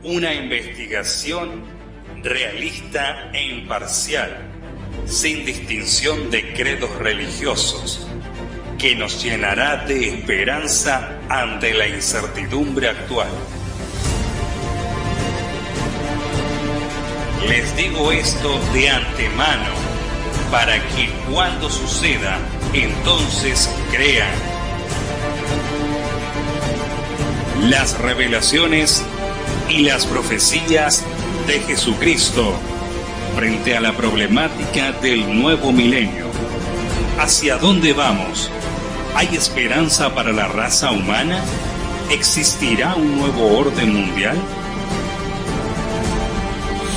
una investigación realista e imparcial, sin distinción de credos religiosos, que nos llenará de esperanza ante la incertidumbre actual. Les digo esto de antemano, para que cuando suceda, entonces crean. Las revelaciones y las profecías de Jesucristo frente a la problemática del nuevo milenio. ¿Hacia dónde vamos? ¿Hay esperanza para la raza humana? ¿Existirá un nuevo orden mundial?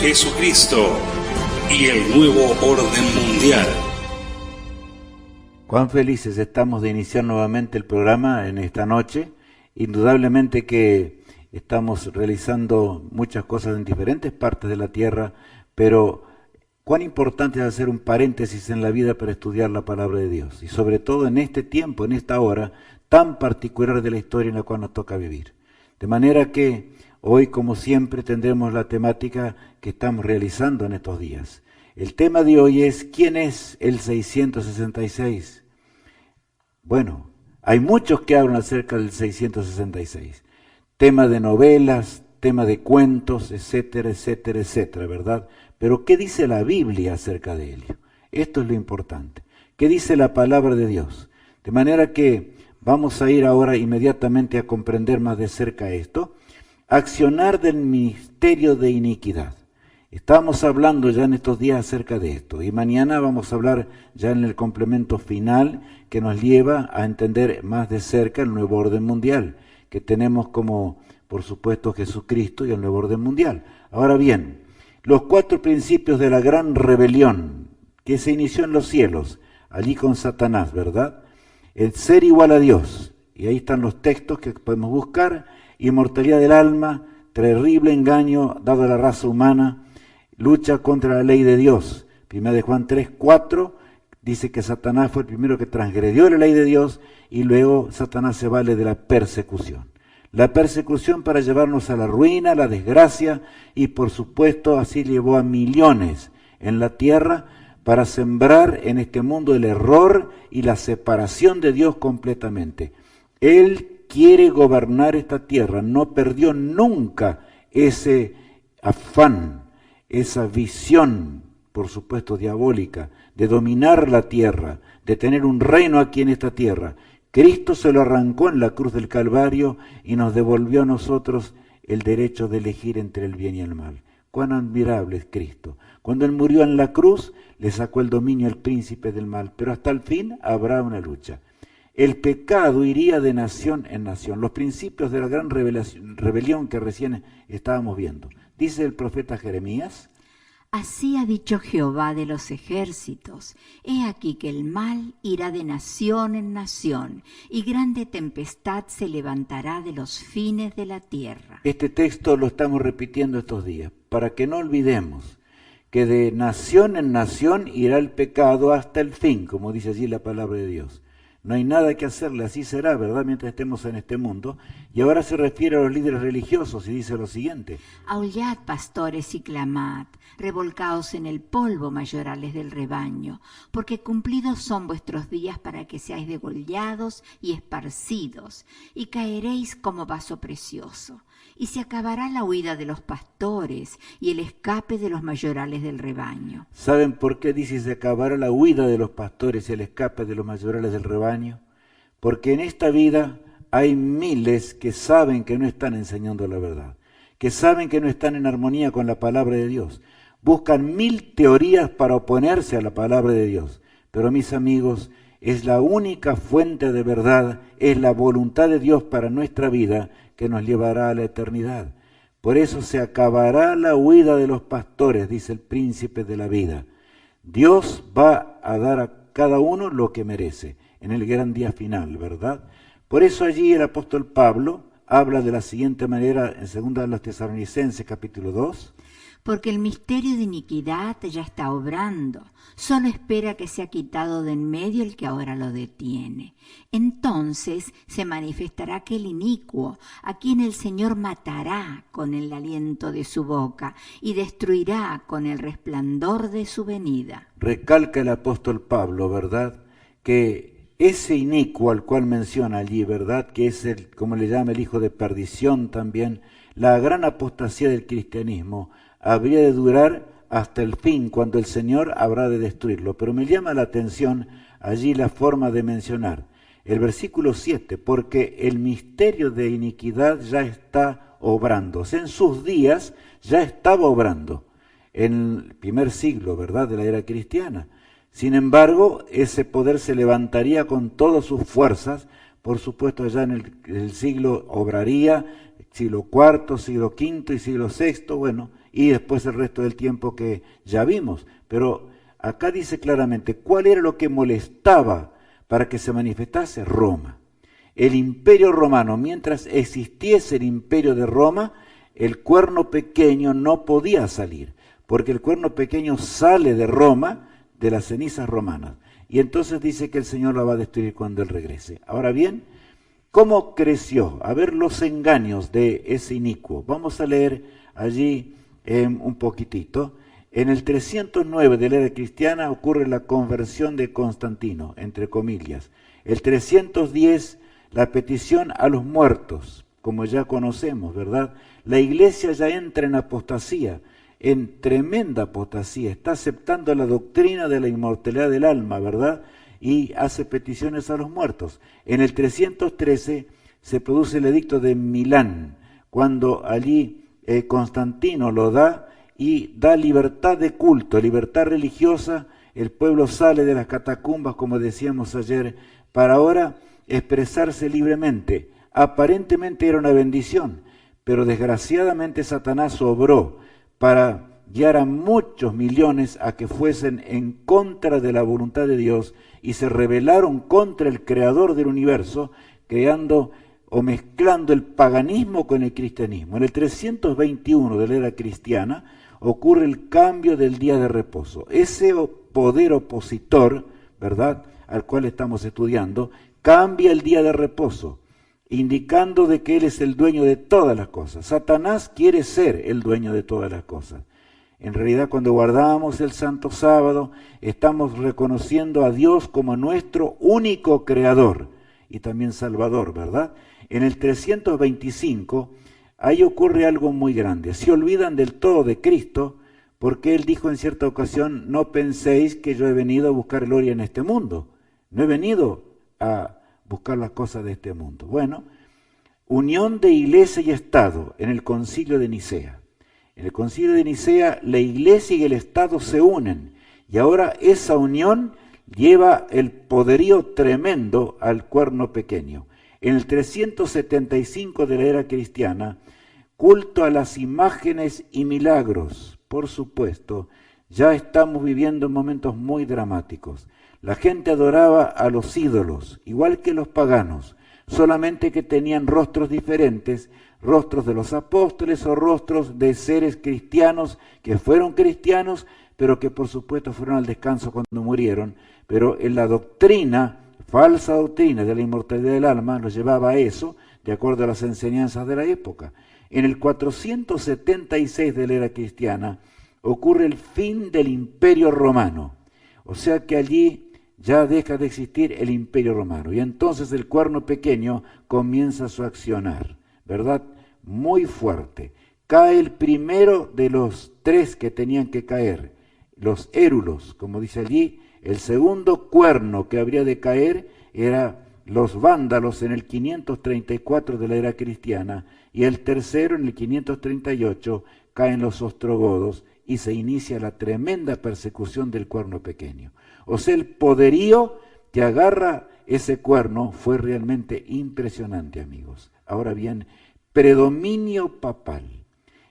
Jesucristo y el nuevo orden mundial. Cuán felices estamos de iniciar nuevamente el programa en esta noche. Indudablemente que estamos realizando muchas cosas en diferentes partes de la tierra, pero cuán importante es hacer un paréntesis en la vida para estudiar la palabra de Dios, y sobre todo en este tiempo, en esta hora tan particular de la historia en la cual nos toca vivir. De manera que hoy, como siempre, tendremos la temática que estamos realizando en estos días. El tema de hoy es ¿quién es el 666? Bueno, hay muchos que hablan acerca del 666. Tema de novelas, tema de cuentos, etcétera, etcétera, etcétera, ¿verdad? Pero ¿qué dice la Biblia acerca de ello? Esto es lo importante. ¿Qué dice la palabra de Dios? De manera que vamos a ir ahora inmediatamente a comprender más de cerca esto. Accionar del ministerio de iniquidad. Estamos hablando ya en estos días acerca de esto, y mañana vamos a hablar ya en el complemento final que nos lleva a entender más de cerca el nuevo orden mundial, que tenemos como, por supuesto, Jesucristo y el nuevo orden mundial. Ahora bien, los 4 principios de la gran rebelión que se inició en los cielos, allí con Satanás, ¿verdad? El ser igual a Dios, y ahí están los textos que podemos buscar. Inmortalidad del alma, terrible engaño dado a la raza humana, lucha contra la ley de Dios. 1 Juan 3:4 dice que Satanás fue el primero que transgredió la ley de Dios, y luego Satanás se vale de la persecución. La persecución para llevarnos a la ruina, a la desgracia, y por supuesto así llevó a millones en la tierra para sembrar en este mundo el error y la separación de Dios completamente. Él quiere gobernar esta tierra, no perdió nunca ese afán, esa visión, por supuesto diabólica, de dominar la tierra, de tener un reino aquí en esta tierra. Cristo se lo arrancó en la cruz del Calvario y nos devolvió a nosotros el derecho de elegir entre el bien y el mal. Cuán admirable es Cristo. Cuando Él murió en la cruz, le sacó el dominio al príncipe del mal, pero hasta el fin habrá una lucha. El pecado iría de nación en nación. Los principios de la gran rebelión que recién estábamos viendo. Dice el profeta Jeremías: Así ha dicho Jehová de los ejércitos: he aquí que el mal irá de nación en nación, y grande tempestad se levantará de los fines de la tierra. Este texto lo estamos repitiendo estos días, para que no olvidemos que de nación en nación irá el pecado hasta el fin, como dice allí la palabra de Dios. No hay nada que hacerle, así será, ¿verdad?, mientras estemos en este mundo. Y ahora se refiere a los líderes religiosos y dice lo siguiente: Aullad, pastores, y clamad, revolcaos en el polvo, mayorales del rebaño, porque cumplidos son vuestros días para que seáis degollados y esparcidos, y caeréis como vaso precioso. Y se acabará la huida de los pastores y el escape de los mayorales del rebaño. ¿Saben por qué dice se acabará la huida de los pastores y el escape de los mayorales del rebaño? Porque en esta vida hay miles que saben que no están enseñando la verdad, que saben que no están en armonía con la palabra de Dios. Buscan 1000 teorías para oponerse a la palabra de Dios. Pero mis amigos, es la única fuente de verdad, es la voluntad de Dios para nuestra vida que nos llevará a la eternidad. Por eso se acabará la huida de los pastores, dice el príncipe de la vida. Dios va a dar a cada uno lo que merece en el gran día final, ¿verdad? Por eso allí el apóstol Pablo habla de la siguiente manera en 2 Tesalonicenses capítulo 2. porque el misterio de iniquidad ya está obrando. Solo espera que sea quitado de en medio el que ahora lo detiene. Entonces se manifestará aquel inicuo, a quien el Señor matará con el aliento de su boca y destruirá con el resplandor de su venida. Recalca el apóstol Pablo, ¿verdad?, que ese inicuo al cual menciona allí, ¿verdad?, que es el, como le llama, el hijo de perdición también, la gran apostasía del cristianismo, habría de durar hasta el fin, cuando el Señor habrá de destruirlo. Pero me llama la atención allí la forma de mencionar el versículo 7, porque el misterio de iniquidad ya está obrando. O sea, en sus días ya estaba obrando, en el primer siglo, ¿verdad?, de la era cristiana. Sin embargo, ese poder se levantaría con todas sus fuerzas, por supuesto allá en el siglo obraría, siglo IV, siglo V y siglo VI, bueno, y después el resto del tiempo que ya vimos. Pero acá dice claramente cuál era lo que molestaba para que se manifestase: Roma. El imperio romano, mientras existiese el imperio de Roma, el cuerno pequeño no podía salir, porque el cuerno pequeño sale de Roma, de las cenizas romanas, y entonces dice que el Señor la va a destruir cuando Él regrese. Ahora bien, ¿cómo creció? A ver los engaños de ese inicuo. Vamos a leer allí un poquitito. En el 309 de la era cristiana ocurre la conversión de Constantino, entre comillas. El 310, la petición a los muertos, como ya conocemos, ¿verdad? La iglesia ya entra en apostasía, en tremenda apostasía, está aceptando la doctrina de la inmortalidad del alma, ¿verdad?, y hace peticiones a los muertos. En el 313 se produce el edicto de Milán, cuando allí Constantino lo da y da libertad de culto, libertad religiosa. El pueblo sale de las catacumbas, como decíamos ayer, para ahora expresarse libremente. Aparentemente era una bendición, pero desgraciadamente Satanás obró para guiar a muchos millones a que fuesen en contra de la voluntad de Dios y se rebelaron contra el creador del universo, creando o mezclando el paganismo con el cristianismo. En el 321 de la era cristiana ocurre el cambio del día de reposo. Ese poder opositor, ¿verdad?, al cual estamos estudiando, cambia el día de reposo, indicando de que Él es el dueño de todas las cosas. Satanás quiere ser el dueño de todas las cosas. En realidad, cuando guardamos el Santo Sábado, estamos reconociendo a Dios como nuestro único creador y también Salvador, ¿verdad? En el 325, ahí ocurre algo muy grande. Se olvidan del todo de Cristo, porque Él dijo en cierta ocasión: no penséis que yo he venido a buscar gloria en este mundo. No he venido a buscar las cosas de este mundo. Bueno, unión de iglesia y Estado en el concilio de Nicea. En el concilio de Nicea la iglesia y el Estado se unen, y ahora esa unión lleva el poderío tremendo al cuerno pequeño. En el 375 de la era cristiana, culto a las imágenes y milagros. Por supuesto, ya estamos viviendo momentos muy dramáticos. La gente adoraba a los ídolos, igual que los paganos, solamente que tenían rostros diferentes, rostros de los apóstoles o rostros de seres cristianos que fueron cristianos, pero que por supuesto fueron al descanso cuando murieron. Pero en la doctrina, falsa doctrina de la inmortalidad del alma, los llevaba a eso, de acuerdo a las enseñanzas de la época. En el 476 de la era cristiana ocurre el fin del Imperio Romano, o sea que allí ya deja de existir el Imperio Romano, y entonces el cuerno pequeño comienza su accionar, ¿verdad? Muy fuerte. Cae el primero de los tres que tenían que caer, los érulos, como dice allí. El segundo cuerno que habría de caer era los vándalos en el 534 de la era cristiana, y el tercero en el 538 caen los ostrogodos y se inicia la tremenda persecución del cuerno pequeño. O sea, el poderío que agarra ese cuerno fue realmente impresionante, amigos. Ahora bien, predominio papal.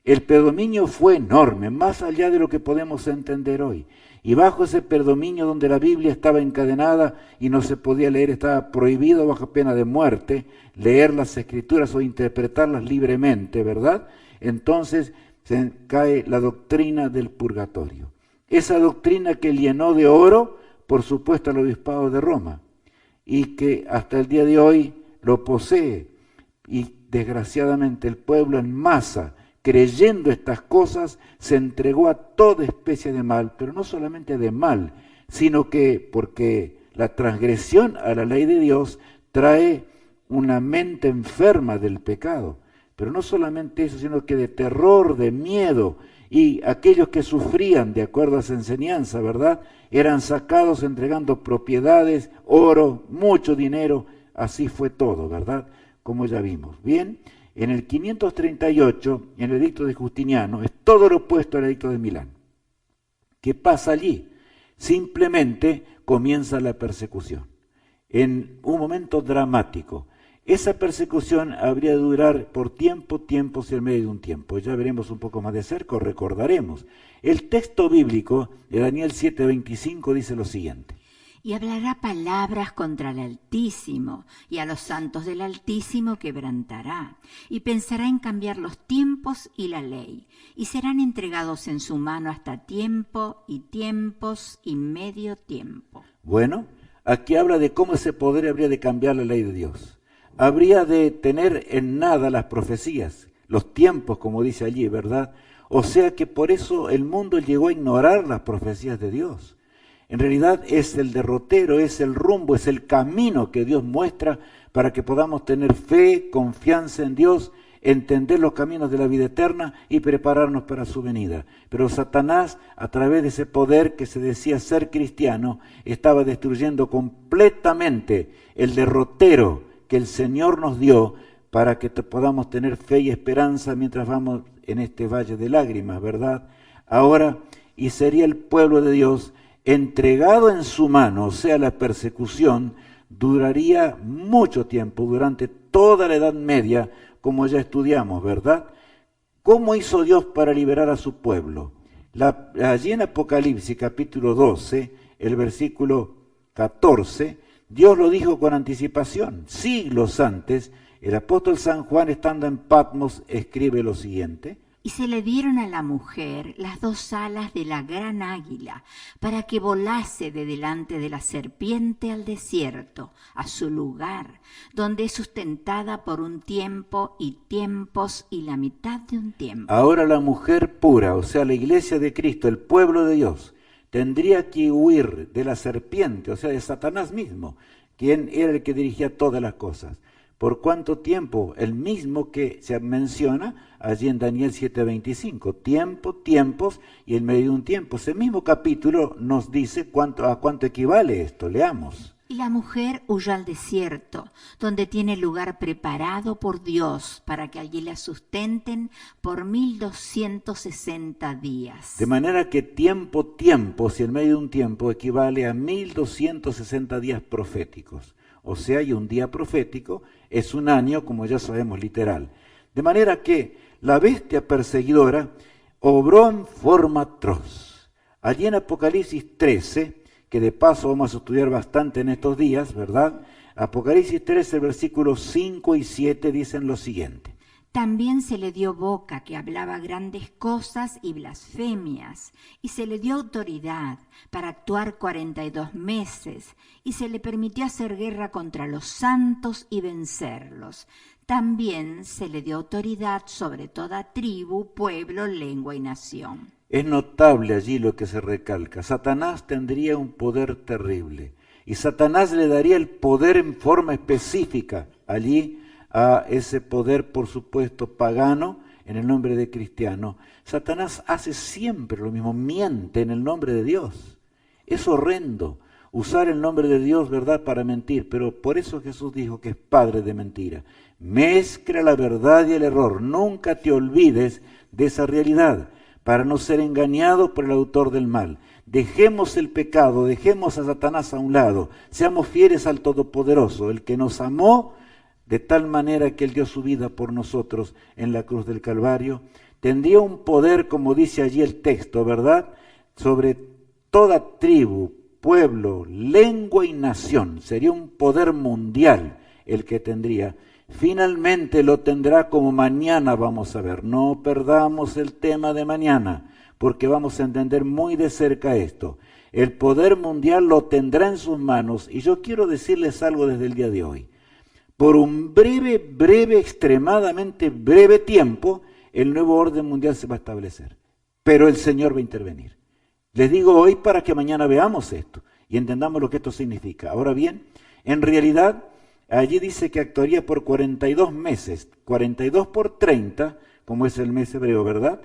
El predominio fue enorme, más allá de lo que podemos entender hoy. Y bajo ese predominio donde la Biblia estaba encadenada y no se podía leer, estaba prohibido bajo pena de muerte leer las Escrituras o interpretarlas libremente, ¿verdad? Entonces se cae la doctrina del purgatorio. Esa doctrina que llenó de oro, por supuesto, al obispado de Roma, y que hasta el día de hoy lo posee. Y desgraciadamente el pueblo en masa, creyendo estas cosas, se entregó a toda especie de mal, pero no solamente de mal, sino que porque la transgresión a la ley de Dios trae una mente enferma del pecado. Pero no solamente eso, sino que de terror, de miedo, y aquellos que sufrían, de acuerdo a esa enseñanza, ¿verdad?, eran sacados entregando propiedades, oro, mucho dinero, así fue todo, ¿verdad?, como ya vimos. Bien, en el 538, en el edicto de Justiniano, es todo lo opuesto al edicto de Milán. ¿Qué pasa allí? Simplemente comienza la persecución, en un momento dramático. Esa persecución habría de durar por tiempos y en medio de un tiempo. Ya veremos un poco más de cerca, recordaremos. El texto bíblico de Daniel 7:25 dice lo siguiente. Y hablará palabras contra el Altísimo, y a los santos del Altísimo quebrantará, y pensará en cambiar los tiempos y la ley, y serán entregados en su mano hasta tiempo y tiempos y medio tiempo. Bueno, aquí habla de cómo ese poder habría de cambiar la ley de Dios. Habría de tener en nada las profecías, los tiempos, como dice allí, ¿verdad? O sea que por eso el mundo llegó a ignorar las profecías de Dios. En realidad es el derrotero, es el rumbo, es el camino que Dios muestra para que podamos tener fe, confianza en Dios, entender los caminos de la vida eterna y prepararnos para su venida. Pero Satanás, a través de ese poder que se decía ser cristiano, estaba destruyendo completamente el derrotero que el Señor nos dio para que podamos tener fe y esperanza mientras vamos en este valle de lágrimas, ¿verdad? Ahora, y sería el pueblo de Dios entregado en su mano, o sea, la persecución, duraría mucho tiempo, durante toda la Edad Media, como ya estudiamos, ¿verdad? ¿Cómo hizo Dios para liberar a su pueblo? Allí en Apocalipsis, capítulo 12, el versículo 14, Dios lo dijo con anticipación. Siglos antes, el apóstol San Juan, estando en Patmos, escribe lo siguiente. Y se le dieron a la mujer las 2 alas de la gran águila, para que volase de delante de la serpiente al desierto, a su lugar, donde es sustentada por un tiempo y tiempos y la mitad de un tiempo. Ahora la mujer pura, o sea, la iglesia de Cristo, el pueblo de Dios, tendría que huir de la serpiente, o sea, de Satanás mismo, quien era el que dirigía todas las cosas. ¿Por cuánto tiempo? El mismo que se menciona allí en Daniel 7:25. Tiempos y en medio de un tiempo. Ese mismo capítulo nos dice a cuánto equivale esto. Leamos. Y la mujer huyó al desierto, donde tiene lugar preparado por Dios para que allí la sustenten por 1260 días. De manera que tiempos y en medio de un tiempo equivale a 1260 días proféticos. O sea, y un día profético es un año, como ya sabemos, literal. De manera que la bestia perseguidora obró en forma atroz. Allí en Apocalipsis 13, que de paso vamos a estudiar bastante en estos días, ¿verdad? Apocalipsis 13, versículos 5 y 7 dicen lo siguiente. También se le dio boca que hablaba grandes cosas y blasfemias, y se le dio autoridad para actuar 42 meses, y se le permitió hacer guerra contra los santos y vencerlos. También se le dio autoridad sobre toda tribu, pueblo, lengua y nación. Es notable allí lo que se recalca. Satanás tendría un poder terrible, y Satanás le daría el poder en forma específica allí a ese poder, por supuesto, pagano, en el nombre de cristiano. Satanás hace siempre lo mismo, miente en el nombre de Dios. Es horrendo usar el nombre de Dios, ¿verdad?, para mentir, pero por eso Jesús dijo que es padre de mentira. Mezcla la verdad y el error, nunca te olvides de esa realidad, para no ser engañado por el autor del mal. Dejemos el pecado, dejemos a Satanás a un lado, seamos fieles al Todopoderoso, el que nos amó de tal manera que Él dio su vida por nosotros en la cruz del Calvario. Tendría un poder, como dice allí el texto, ¿verdad?, sobre toda tribu, pueblo, lengua y nación. Sería un poder mundial el que tendría. Finalmente lo tendrá como mañana vamos a ver. No perdamos el tema de mañana, porque vamos a entender muy de cerca esto. El poder mundial lo tendrá en sus manos, y yo quiero decirles algo desde el día de hoy. Por un breve, extremadamente breve tiempo, el nuevo orden mundial se va a establecer. Pero el Señor va a intervenir. Les digo hoy para que mañana veamos esto y entendamos lo que esto significa. Ahora bien, en realidad, allí dice que actuaría por 42 meses. 42 por 30, como es el mes hebreo, ¿verdad?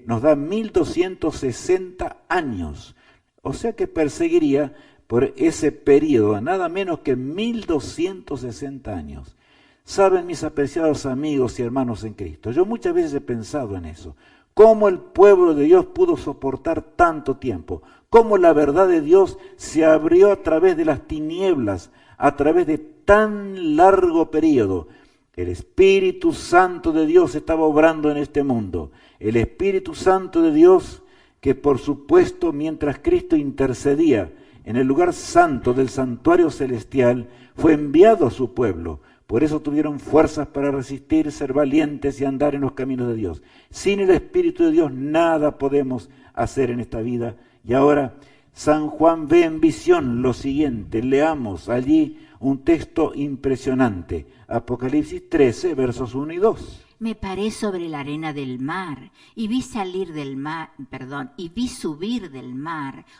Nos da 1260 años. O sea que perseguiría por ese periodo, nada menos que 1260 años. Saben, mis apreciados amigos y hermanos en Cristo, yo muchas veces he pensado en eso. ¿Cómo el pueblo de Dios pudo soportar tanto tiempo? ¿Cómo la verdad de Dios se abrió a través de las tinieblas, a través de tan largo periodo? El Espíritu Santo de Dios estaba obrando en este mundo. El Espíritu Santo de Dios que, por supuesto, mientras Cristo intercedía en el lugar santo del santuario celestial, fue enviado a su pueblo. Por eso tuvieron fuerzas para resistir, ser valientes y andar en los caminos de Dios. Sin el Espíritu de Dios nada podemos hacer en esta vida. Y ahora San Juan ve en visión lo siguiente. Leamos allí un texto impresionante. Apocalipsis 13, versos 1 y 2. Me paré sobre la arena del mar y vi subir del mar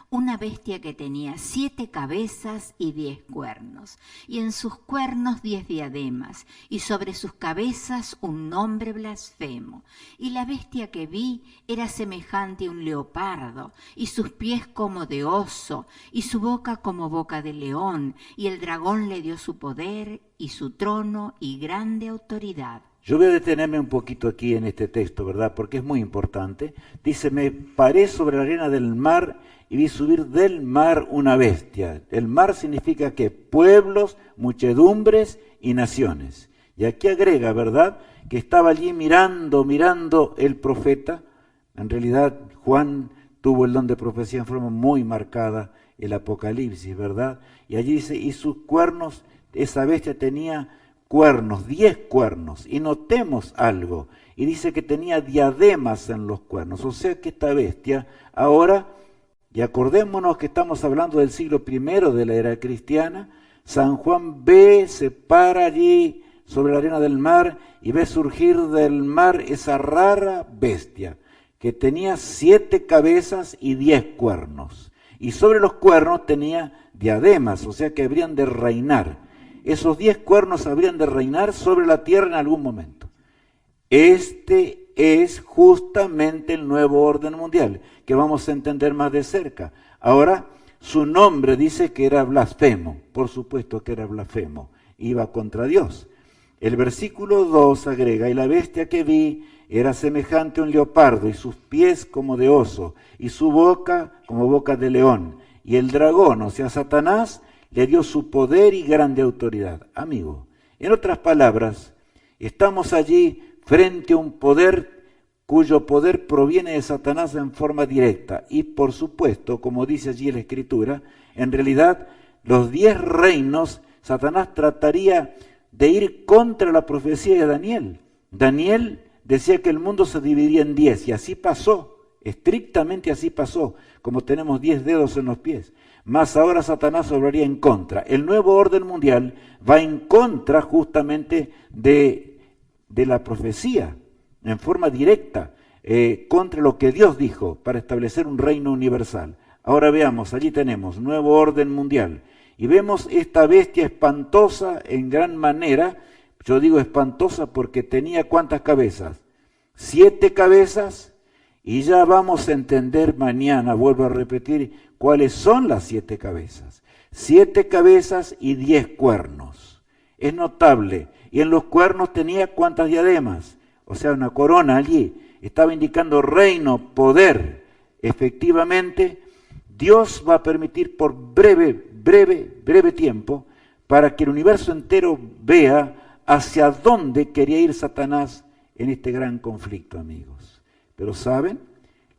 una bestia que tenía 7 cabezas y 10 cuernos, y en sus cuernos 10 diademas, y sobre sus cabezas un nombre blasfemo. Y la bestia que vi era semejante a un leopardo, y sus pies como de oso, y su boca como boca de león, y el dragón le dio su poder y su trono y grande autoridad. Yo voy a detenerme un poquito aquí en este texto, ¿verdad? Porque es muy importante. Dice, me paré sobre la arena del mar y vi subir del mar una bestia. El mar significa que pueblos, muchedumbres y naciones. Y aquí agrega, ¿verdad? Que estaba allí mirando el profeta. En realidad, Juan tuvo el don de profecía en forma muy marcada, el Apocalipsis, ¿verdad? Y allí dice, y sus cuernos, esa bestia tenía cuernos, 10 cuernos, y notemos algo, y dice que tenía diademas en los cuernos, o sea que esta bestia ahora, y acordémonos que estamos hablando del siglo I de la era cristiana, San Juan se para allí sobre la arena del mar y ve surgir del mar esa rara bestia, que tenía 7 cabezas y 10 cuernos, y sobre los cuernos tenía diademas, o sea que habrían de reinar. Esos 10 cuernos habrían de reinar sobre la tierra en algún momento. Este es justamente el nuevo orden mundial, que vamos a entender más de cerca. Ahora, su nombre dice que era blasfemo. Por supuesto que era blasfemo. Iba contra Dios. El versículo 2 agrega, y la bestia que vi era semejante a un leopardo, y sus pies como de oso, y su boca como boca de león. Y el dragón, o sea, Satanás, le dio su poder y grande autoridad. Amigo, en otras palabras, estamos allí frente a un poder cuyo poder proviene de Satanás en forma directa. Y por supuesto, como dice allí la Escritura, en realidad los 10 reinos, Satanás trataría de ir contra la profecía de Daniel. Daniel decía que el mundo se dividía en 10 y así pasó, estrictamente así pasó, como tenemos 10 dedos en los pies. Mas ahora Satanás obraría en contra. El nuevo orden mundial va en contra justamente de la profecía, en forma directa, contra lo que Dios dijo para establecer un reino universal. Ahora veamos, allí tenemos nuevo orden mundial. Y vemos esta bestia espantosa en gran manera. Yo digo espantosa porque tenía ¿cuántas cabezas? 7 cabezas. Y ya vamos a entender mañana, vuelvo a repetir, cuáles son las 7 cabezas. 7 cabezas y 10 cuernos. Es notable. Y en los cuernos tenía ¿cuántas diademas? O sea, una corona allí. Estaba indicando reino, poder. Efectivamente, Dios va a permitir por breve tiempo para que el universo entero vea hacia dónde quería ir Satanás en este gran conflicto, amigos. Pero ¿saben?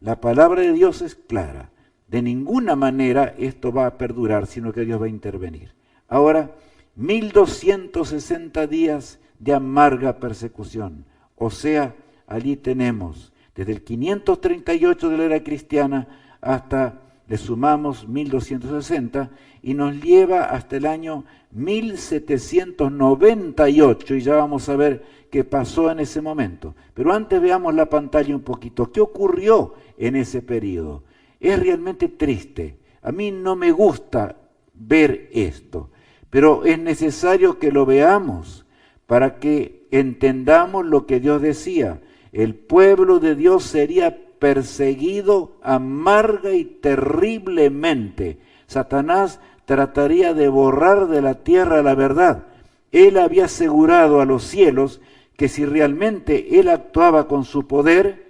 La palabra de Dios es clara. De ninguna manera esto va a perdurar, sino que Dios va a intervenir. Ahora, 1260 días de amarga persecución. O sea, allí tenemos desde el 538 de la era cristiana hasta, le sumamos 1260, y nos lleva hasta el año 1798, y ya vamos a ver qué pasó en ese momento. Pero antes veamos la pantalla un poquito. ¿Qué ocurrió en ese periodo? Es realmente triste. A mí no me gusta ver esto, pero es necesario que lo veamos para que entendamos lo que Dios decía. El pueblo de Dios sería perseguido amarga y terriblemente. Satanás trataría de borrar de la tierra la verdad. Él había asegurado a los cielos que si realmente él actuaba con su poder,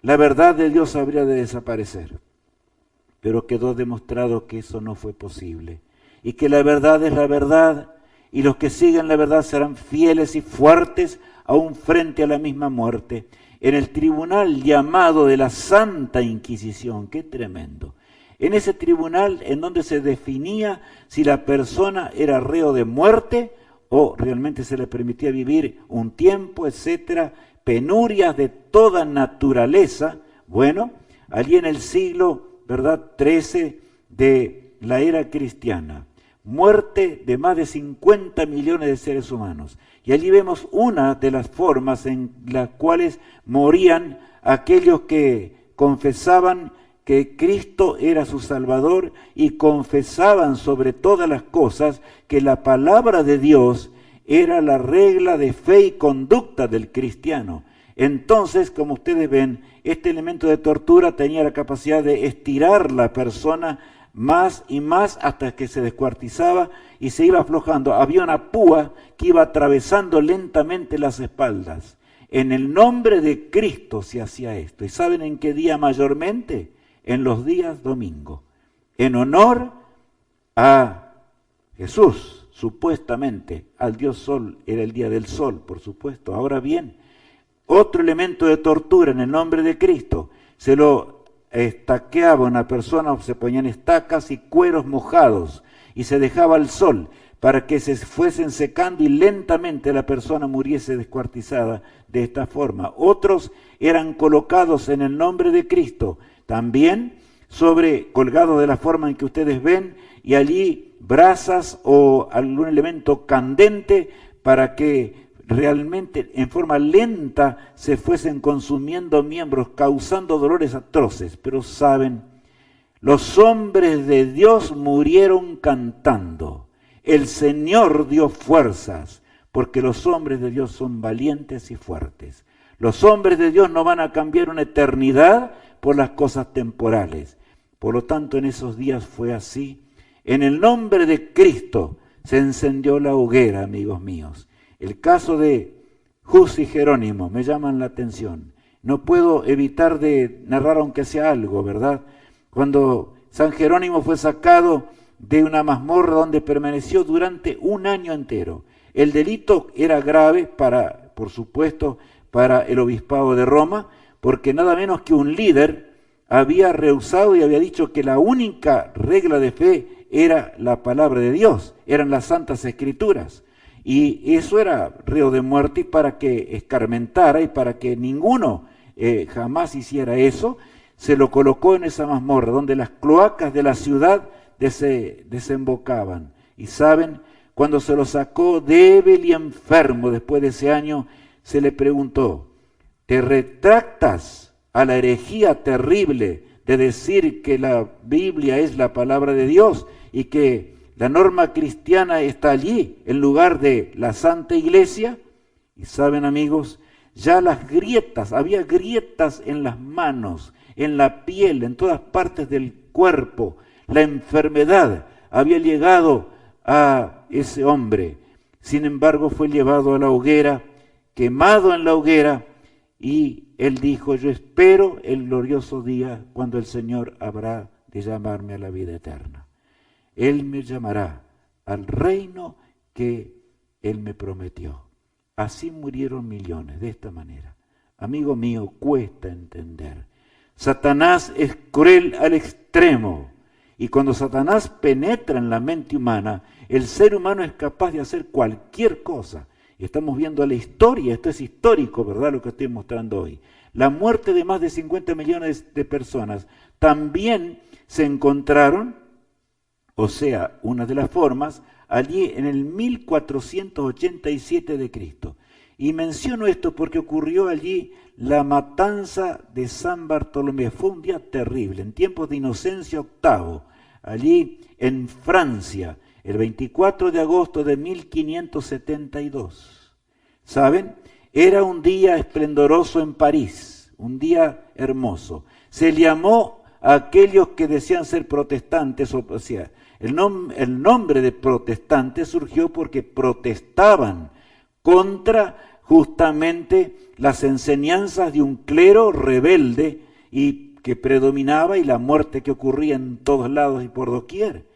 la verdad de Dios habría de desaparecer. Pero quedó demostrado que eso no fue posible, y que la verdad es la verdad, y los que siguen la verdad serán fieles y fuertes aún frente a la misma muerte. En el tribunal llamado de la Santa Inquisición, qué tremendo. En ese tribunal en donde se definía si la persona era reo de muerte o realmente se le permitía vivir un tiempo, etcétera, penurias de toda naturaleza. Bueno, allí en el siglo, ¿verdad?, 13 de la era cristiana, muerte de más de 50 millones de seres humanos. Y allí vemos una de las formas en las cuales morían aquellos que confesaban que Cristo era su Salvador y confesaban sobre todas las cosas que la palabra de Dios era la regla de fe y conducta del cristiano. Entonces, como ustedes ven, este elemento de tortura tenía la capacidad de estirar la persona más y más hasta que se descuartizaba y se iba aflojando. Había una púa que iba atravesando lentamente las espaldas. En el nombre de Cristo se hacía esto. ¿Y saben en qué día mayormente? En los días domingo. En honor a Jesús, supuestamente, al Dios Sol. Era el día del Sol, por supuesto. Ahora bien, otro elemento de tortura en el nombre de Cristo. Se lo estaqueaba una persona, se ponían estacas y cueros mojados y se dejaba al sol para que se fuesen secando y lentamente la persona muriese descuartizada de esta forma. Otros eran colocados en el nombre de Cristo, también colgados de la forma en que ustedes ven, y allí brasas o algún elemento candente para que realmente en forma lenta se fuesen consumiendo miembros, causando dolores atroces. Pero saben, los hombres de Dios murieron cantando. El Señor dio fuerzas, porque los hombres de Dios son valientes y fuertes. Los hombres de Dios no van a cambiar una eternidad por las cosas temporales. Por lo tanto, en esos días fue así. En el nombre de Cristo se encendió la hoguera, amigos míos. El caso de Hus y Jerónimo me llaman la atención. No puedo evitar de narrar aunque sea algo, ¿verdad? Cuando San Jerónimo fue sacado de una mazmorra donde permaneció durante un año entero. El delito era grave por supuesto, para el obispado de Roma, porque nada menos que un líder había rehusado y había dicho que la única regla de fe era la palabra de Dios, eran las Santas Escrituras. Y eso era reo de muerte, y para que escarmentara y para que ninguno jamás hiciera eso, se lo colocó en esa mazmorra, donde las cloacas de la ciudad desembocaban. Y saben, cuando se lo sacó débil y enfermo después de ese año, se le preguntó, ¿te retractas a la herejía terrible de decir que la Biblia es la palabra de Dios y que la norma cristiana está allí en lugar de la Santa Iglesia? Y saben, amigos, ya las grietas, había grietas en las manos, en la piel, en todas partes del cuerpo. La enfermedad había llegado a ese hombre. Sin embargo, fue llevado a la hoguera, quemado en la hoguera, y él dijo, yo espero el glorioso día cuando el Señor habrá de llamarme a la vida eterna. Él me llamará al reino que Él me prometió. Así murieron millones, de esta manera. Amigo mío, cuesta entender. Satanás es cruel al extremo. Y cuando Satanás penetra en la mente humana, el ser humano es capaz de hacer cualquier cosa. Estamos viendo la historia, esto es histórico, ¿verdad? Lo que estoy mostrando hoy. La muerte de más de 50 millones de personas también se encontraron, o sea, una de las formas, allí en el 1487 de Cristo. Y menciono esto porque ocurrió allí la matanza de San Bartolomé. Fue un día terrible, en tiempos de Inocencio VIII, allí en Francia, el 24 de agosto de 1572. ¿Saben? Era un día esplendoroso en París, un día hermoso. Se llamó a aquellos que decían ser protestantes, o sea, el nombre de protestantes surgió porque protestaban contra justamente las enseñanzas de un clero rebelde y que predominaba y la muerte que ocurría en todos lados y por doquier,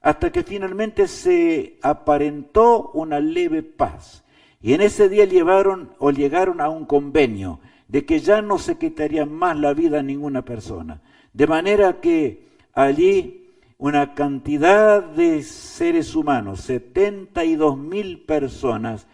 hasta que finalmente se aparentó una leve paz. Y en ese día llegaron a un convenio de que ya no se quitaría más la vida a ninguna persona, de manera que allí una cantidad de seres humanos, 72.000 personas,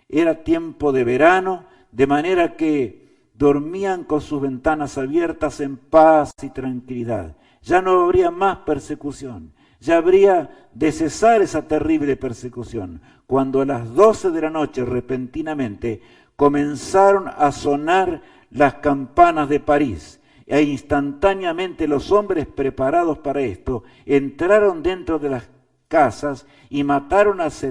era tiempo de verano, de manera que dormían con sus ventanas abiertas en paz y tranquilidad. Ya no habría más persecución, ya habría de cesar esa terrible persecución, cuando a las 12 de la noche repentinamente comenzaron a sonar las campanas de París, e instantáneamente los hombres preparados para esto entraron dentro de las casas y mataron a más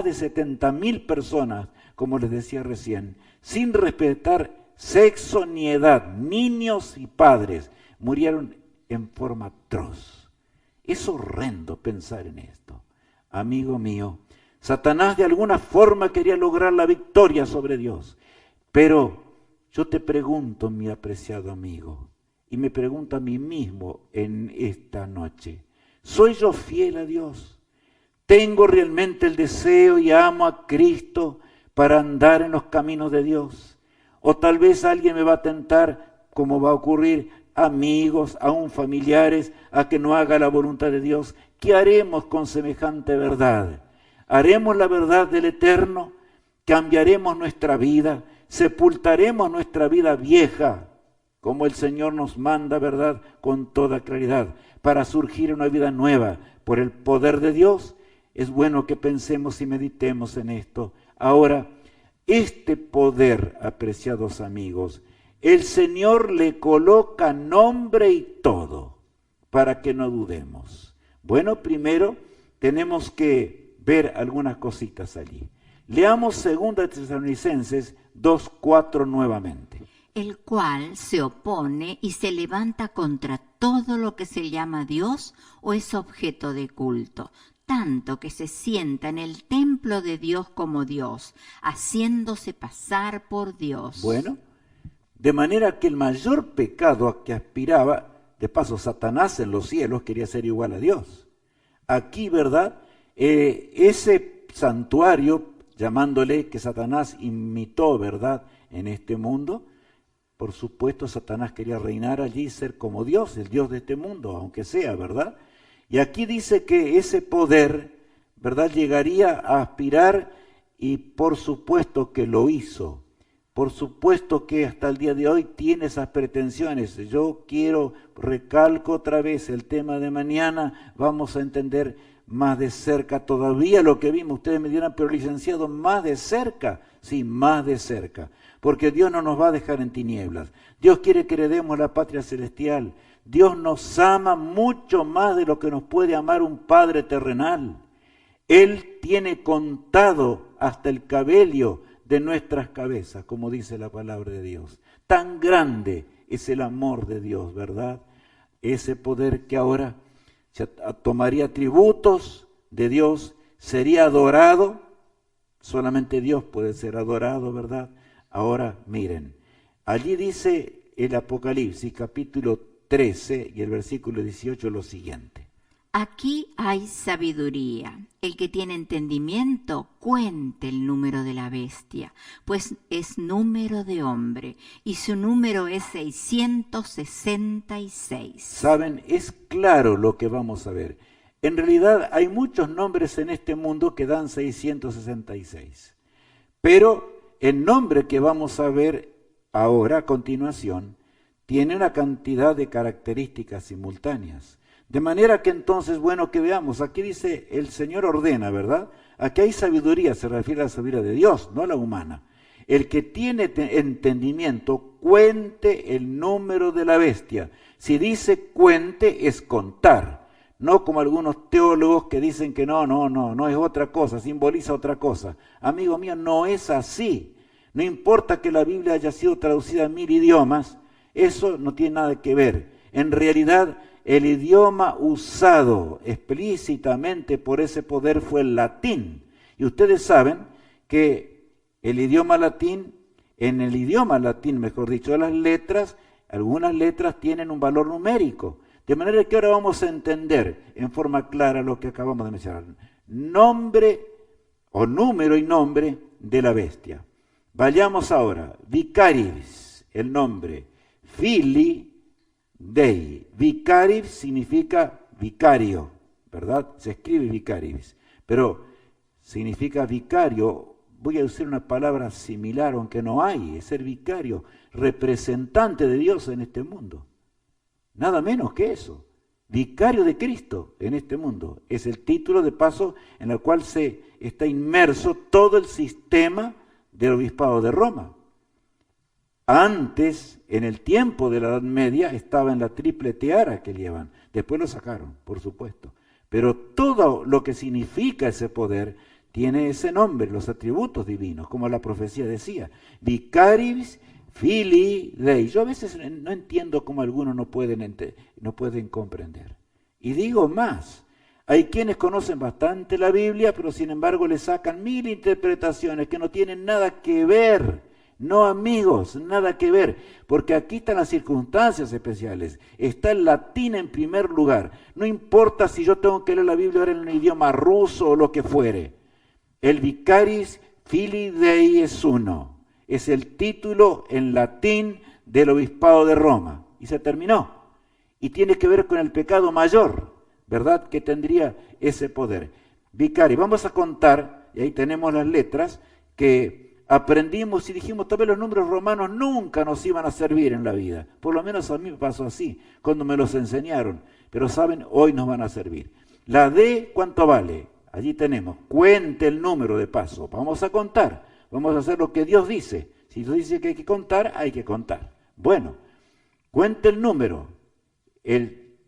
de 70.000 personas, como les decía recién, sin respetar sexo ni edad. Niños y padres murieron en forma atroz. Es horrendo pensar en esto. Amigo mío, Satanás de alguna forma quería lograr la victoria sobre Dios. Pero yo te pregunto, mi apreciado amigo, y me pregunto a mí mismo en esta noche, ¿soy yo fiel a Dios? ¿Tengo realmente el deseo y amo a Cristo para andar en los caminos de Dios? O tal vez alguien me va a tentar, como va a ocurrir, amigos, aún familiares, a que no haga la voluntad de Dios. ¿Qué haremos con semejante verdad? ¿Haremos la verdad del Eterno? ¿Cambiaremos nuestra vida? ¿Sepultaremos nuestra vida vieja, como el Señor nos manda, verdad, con toda claridad, para surgir una vida nueva por el poder de Dios? Es bueno que pensemos y meditemos en esto. Ahora, este poder, apreciados amigos, el Señor le coloca nombre y todo, para que no dudemos. Bueno, primero tenemos que ver algunas cositas allí. Leamos 2 Tesalonicenses 2:4 nuevamente. El cual se opone y se levanta contra todo lo que se llama Dios o es objeto de culto, tanto que se sienta en el templo de Dios como Dios, haciéndose pasar por Dios. Bueno, de manera que el mayor pecado a que aspiraba, de paso Satanás en los cielos quería ser igual a Dios. Aquí, ¿verdad? Ese santuario, llamándole que Satanás imitó, ¿verdad?, en este mundo, por supuesto Satanás quería reinar allí y ser como Dios, el Dios de este mundo, aunque sea, ¿verdad? Y aquí dice que ese poder, ¿verdad?, llegaría a aspirar y por supuesto que lo hizo. Por supuesto que hasta el día de hoy tiene esas pretensiones. Yo recalco otra vez el tema de mañana, vamos a entender más de cerca todavía lo que vimos. Ustedes me dirán, pero licenciado, más de cerca. Sí, más de cerca. Porque Dios no nos va a dejar en tinieblas. Dios quiere que heredemos la patria celestial. Dios nos ama mucho más de lo que nos puede amar un Padre terrenal. Él tiene contado hasta el cabello de nuestras cabezas, como dice la palabra de Dios. Tan grande es el amor de Dios, ¿verdad? Ese poder que ahora se tomaría tributos de Dios, sería adorado. Solamente Dios puede ser adorado, ¿verdad? Ahora miren, allí dice el Apocalipsis capítulo 13 y el versículo 18 lo siguiente. Aquí hay sabiduría. El que tiene entendimiento, cuente el número de la bestia, pues es número de hombre, y su número es 666. Saben, es claro lo que vamos a ver. En realidad hay muchos nombres en este mundo que dan 666. Pero el nombre que vamos a ver ahora a continuación tiene una cantidad de características simultáneas. De manera que entonces, bueno, que veamos, aquí dice el Señor ordena, ¿verdad? Aquí hay sabiduría, se refiere a la sabiduría de Dios, no a la humana. El que tiene entendimiento, cuente el número de la bestia. Si dice cuente, es contar. No como algunos teólogos que dicen que no es otra cosa, simboliza otra cosa. Amigo mío, no es así. No importa que la Biblia haya sido traducida en 1000 idiomas, eso no tiene nada que ver. En realidad, el idioma usado explícitamente por ese poder fue el latín. Y ustedes saben que el idioma latín, en el idioma latín, mejor dicho, las letras, algunas letras tienen un valor numérico. De manera que ahora vamos a entender en forma clara lo que acabamos de mencionar. Nombre o número y nombre de la bestia. Vayamos ahora. Vicaris, el nombre. Filii Dei. Vicaris significa vicario, ¿verdad? Se escribe vicaris, pero significa vicario. Voy a usar una palabra similar, aunque no hay, es ser vicario, representante de Dios en este mundo. Nada menos que eso. Vicario de Cristo en este mundo. Es el título de paso en el cual se está inmerso todo el sistema del obispado de Roma. Antes, en el tiempo de la Edad Media, estaba en la triple tiara que llevan. Después lo sacaron, por supuesto. Pero todo lo que significa ese poder tiene ese nombre, los atributos divinos, como la profecía decía. Vicaris Filii Dei. Yo a veces no entiendo cómo algunos no pueden comprender. Y digo más, hay quienes conocen bastante la Biblia, pero sin embargo le sacan 1000 interpretaciones que no tienen nada que ver. No, amigos, nada que ver, porque aquí están las circunstancias especiales. Está el latín en primer lugar. No importa si yo tengo que leer la Biblia ahora en un idioma ruso o lo que fuere. El Vicaris Filii Dei es uno. Es el título en latín del obispado de Roma. Y se terminó. Y tiene que ver con el pecado mayor, ¿verdad? Que tendría ese poder. Vicaris. Vamos a contar, y ahí tenemos las letras, que aprendimos y dijimos, tal vez los números romanos nunca nos iban a servir en la vida. Por lo menos a mí me pasó así, cuando me los enseñaron. Pero saben, hoy nos van a servir. La D, ¿cuánto vale? Allí tenemos, cuente el número de paso. Vamos a contar, vamos a hacer lo que Dios dice. Si Dios dice que hay que contar, hay que contar. Bueno, cuente el número.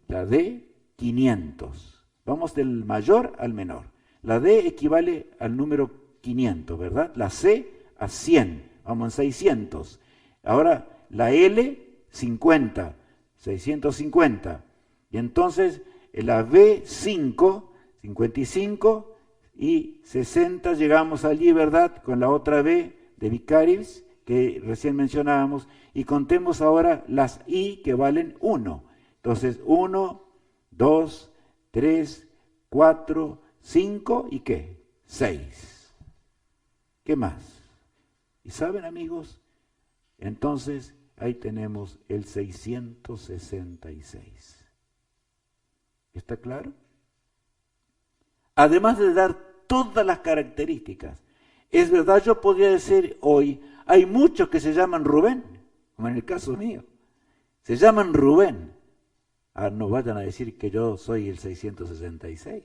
La D, 500. Vamos del mayor al menor. La D equivale al número 500, ¿verdad? La C a 100. Vamos en 600. Ahora la L, 50. 650. Y entonces la B, 5. 55 y 60 llegamos allí, ¿verdad? Con la otra B de Vicaris que recién mencionábamos y contemos ahora las I que valen 1. Entonces 1, 2, 3, 4, 5 y ¿qué? 6. ¿Qué más? ¿Y saben, amigos? Entonces ahí tenemos el 666. ¿Está claro? Además de dar todas las características. Es verdad, yo podría decir hoy, hay muchos que se llaman Rubén, como en el caso mío. Se llaman Rubén. No vayan a decir que yo soy el 666.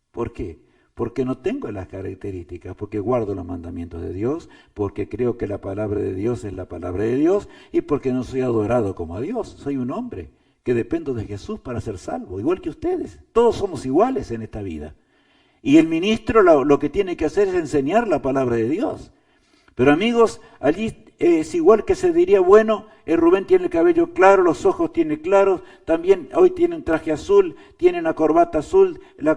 ¿Por qué? Porque no tengo las características, porque guardo los mandamientos de Dios, porque creo que la palabra de Dios es la palabra de Dios y porque no soy adorado como a Dios. Soy un hombre que dependo de Jesús para ser salvo, igual que ustedes. Todos somos iguales en esta vida. Y el ministro lo que tiene que hacer es enseñar la palabra de Dios. Pero amigos, allí es igual que se diría, bueno, Rubén tiene el cabello claro, los ojos tiene claros, también hoy tiene un traje azul, tiene una corbata azul, la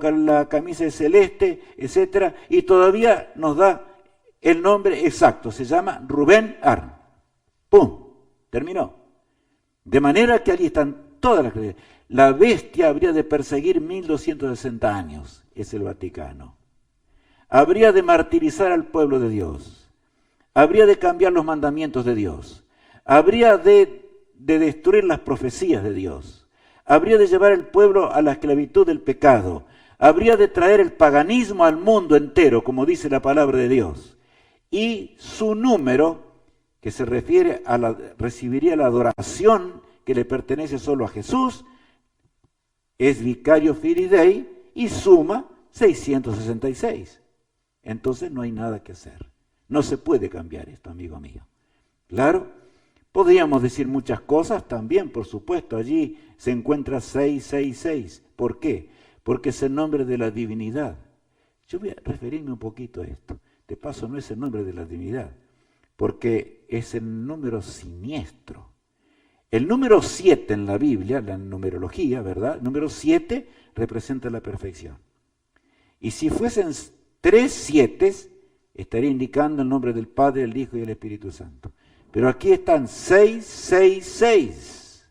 camisa es celeste, etcétera, y todavía nos da el nombre exacto, se llama Rubén Arn. ¡Pum! Terminó. De manera que allí están todas las creencias. La bestia habría de perseguir 1260 años, es el Vaticano. Habría de martirizar al pueblo de Dios. Habría de cambiar los mandamientos de Dios. Habría de destruir las profecías de Dios. Habría de llevar al pueblo a la esclavitud del pecado. Habría de traer el paganismo al mundo entero, como dice la palabra de Dios. y su número, que se refiere recibiría la adoración que le pertenece solo a Jesús, es Vicario Filii Dei y suma 666. Entonces no hay nada que hacer. No se puede cambiar esto, amigo mío. Claro, podríamos decir muchas cosas también, por supuesto. Allí se encuentra 666. ¿Por qué? Porque es el nombre de la divinidad. Yo voy a referirme un poquito a esto. De paso, no es el nombre de la divinidad, porque es el número siniestro. El número 7 en la Biblia, la numerología, ¿verdad? El número 7 representa la perfección. Y si fuesen 3 7, estaría indicando el nombre del Padre, el Hijo y el Espíritu Santo. Pero aquí están 666.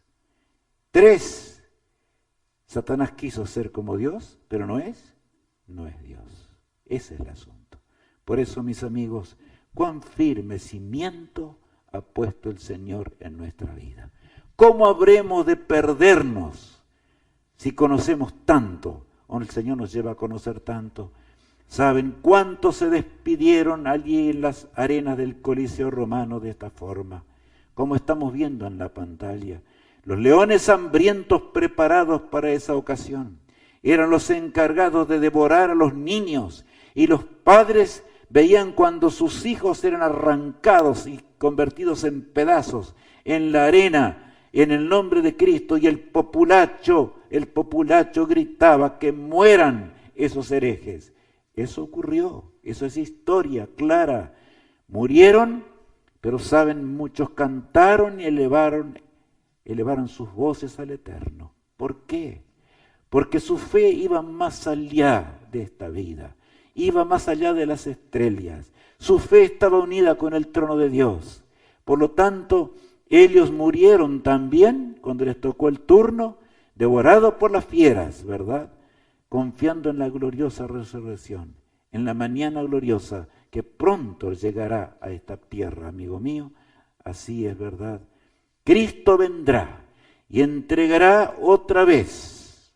3. Satanás quiso ser como Dios, pero no es Dios. Ese es el asunto. Por eso, mis amigos, cuán firme cimiento ha puesto el Señor en nuestra vida. ¿Cómo habremos de perdernos si conocemos tanto, o el Señor nos lleva a conocer tanto? ¿Saben cuántos se despidieron allí en las arenas del Coliseo Romano de esta forma? Como estamos viendo en la pantalla. Los leones hambrientos preparados para esa ocasión eran los encargados de devorar a los niños, y los padres veían cuando sus hijos eran arrancados y convertidos en pedazos en la arena en el nombre de Cristo, y el populacho gritaba que mueran esos herejes. Eso ocurrió, eso es historia clara. Murieron, pero saben, muchos cantaron y elevaron sus voces al Eterno. ¿Por qué? Porque su fe iba más allá de esta vida, iba más allá de las estrellas. Su fe estaba unida con el trono de Dios. Por lo tanto, ellos murieron también cuando les tocó el turno, devorados por las fieras, ¿verdad? Confiando en la gloriosa resurrección, en la mañana gloriosa que pronto llegará a esta tierra, amigo mío. Así es, ¿verdad? Cristo vendrá y entregará otra vez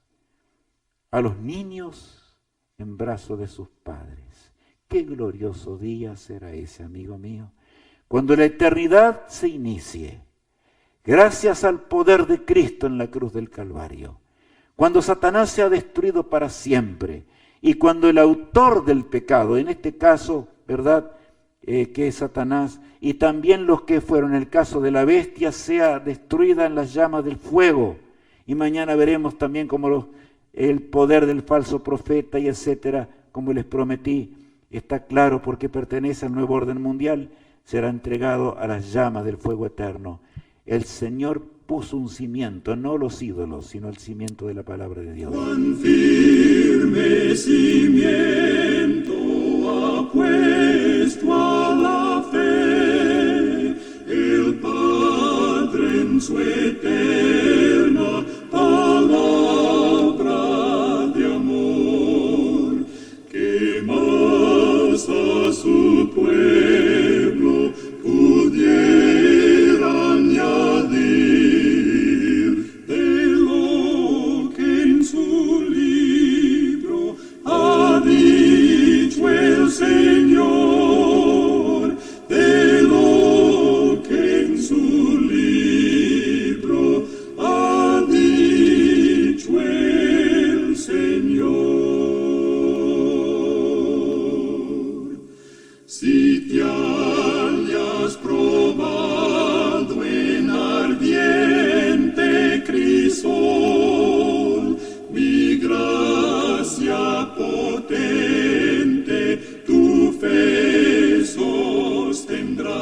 a los niños en brazos de sus padres. Qué glorioso día será ese, amigo mío, cuando la eternidad se inicie, gracias al poder de Cristo en la cruz del Calvario, cuando Satanás sea destruido para siempre, y cuando el autor del pecado, en este caso, ¿verdad?, que es Satanás, y también los que fueron, en el caso de la bestia, sea destruida en las llamas del fuego. Y mañana veremos también cómo el poder del falso profeta y etcétera, como les prometí, está claro porque pertenece al nuevo orden mundial, será entregado a las llamas del fuego eterno. El Señor puso un cimiento, no los ídolos, sino el cimiento de la palabra de Dios. Cuán firme cimiento ha puesto a la fe el Padre en su eterna palabra de amor, que más a su pueblo pudiera añadir de lo que en su libro ha dicho el Señor, de lo que en su libro ha dicho el Señor. Si te hayas probado en ardiente crisol, mi gracia potente tu fe sostendrá.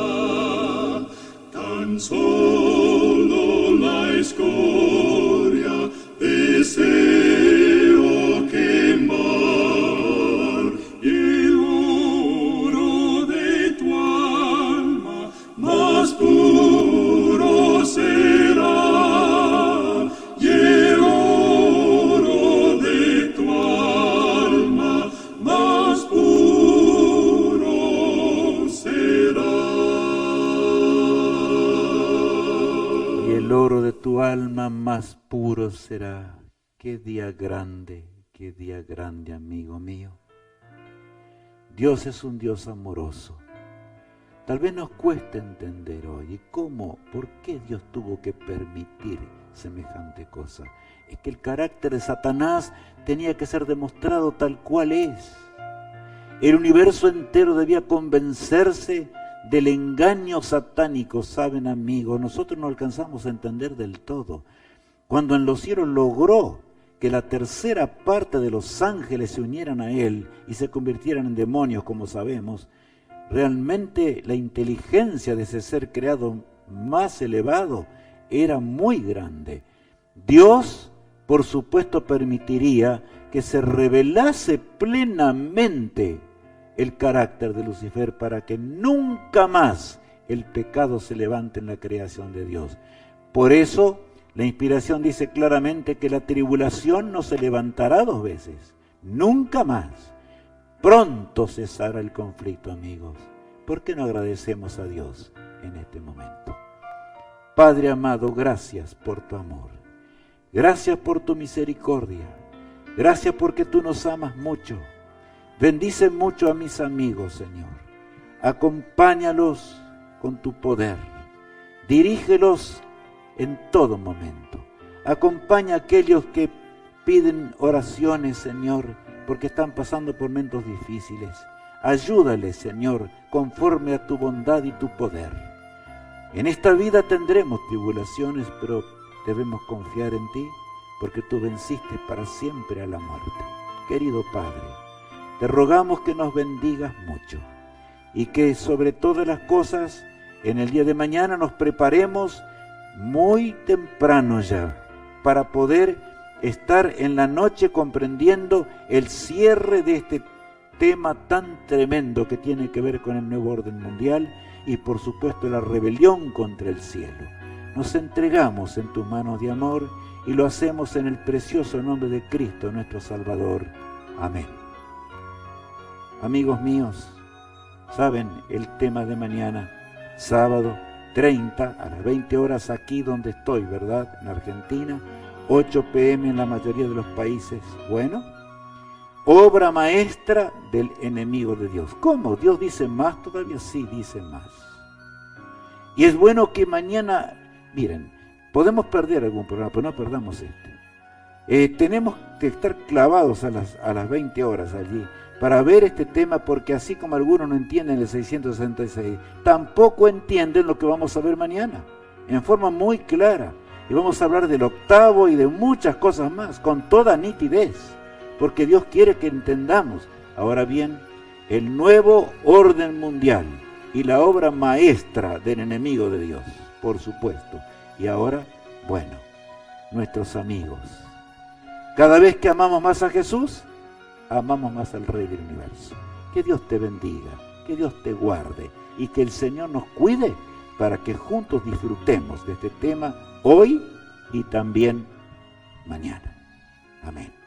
Tan solo la escoria deseo quemar, y el oro de tu alma más puro será, y el oro de tu alma más puro será. Y el oro de tu alma más puro será. Qué día grande, amigo mío. Dios es un Dios amoroso. Tal vez nos cueste entender hoy cómo, por qué Dios tuvo que permitir semejante cosa. Es que el carácter de Satanás tenía que ser demostrado tal cual es. El universo entero debía convencerse del engaño satánico. Saben, amigos, nosotros no alcanzamos a entender del todo. Cuando en los cielos logró que la tercera parte de los ángeles se unieran a él y se convirtieran en demonios, como sabemos, realmente la inteligencia de ese ser creado más elevado era muy grande. Dios, por supuesto, permitiría que se revelase plenamente el carácter de Lucifer para que nunca más el pecado se levante en la creación de Dios. Por eso, la inspiración dice claramente que la tribulación no se levantará dos veces, nunca más. Pronto cesará el conflicto, amigos. ¿Por qué no agradecemos a Dios en este momento? Padre amado, gracias por tu amor. Gracias por tu misericordia. Gracias porque tú nos amas mucho. Bendice mucho a mis amigos, Señor. Acompáñalos con tu poder. Dirígelos en todo momento. Acompaña a aquellos que piden oraciones, Señor, porque están pasando por momentos difíciles. Ayúdales, Señor, conforme a tu bondad y tu poder. En esta vida tendremos tribulaciones, pero debemos confiar en ti, porque tú venciste para siempre a la muerte. Querido Padre, te rogamos que nos bendigas mucho y que sobre todas las cosas, en el día de mañana nos preparemos muy temprano ya para poder estar en la noche comprendiendo el cierre de este tema tan tremendo que tiene que ver con el nuevo orden mundial y por supuesto la rebelión contra el cielo. Nos entregamos en tus manos de amor y lo hacemos en el precioso nombre de Cristo nuestro Salvador. Amén. Amigos míos, saben el tema de mañana, sábado 30 a las 20 horas aquí donde estoy, ¿verdad? En Argentina, 8 p.m. en la mayoría de los países. Bueno, obra maestra del enemigo de Dios. ¿Cómo? ¿Dios dice más todavía? Sí, dice más. Y es bueno que mañana, miren, podemos perder algún programa, pero no perdamos este. Tenemos que estar clavados a las 20 horas allí para ver este tema, porque así como algunos no entienden el 666, tampoco entienden lo que vamos a ver mañana, en forma muy clara. Y vamos a hablar del octavo y de muchas cosas más, con toda nitidez, porque Dios quiere que entendamos. Ahora bien, el nuevo orden mundial y la obra maestra del enemigo de Dios, por supuesto. Y ahora, bueno, nuestros amigos. Cada vez que amamos más a Jesús, amamos más al Rey del Universo. Que Dios te bendiga, que Dios te guarde y que el Señor nos cuide para que juntos disfrutemos de este tema hoy y también mañana. Amén.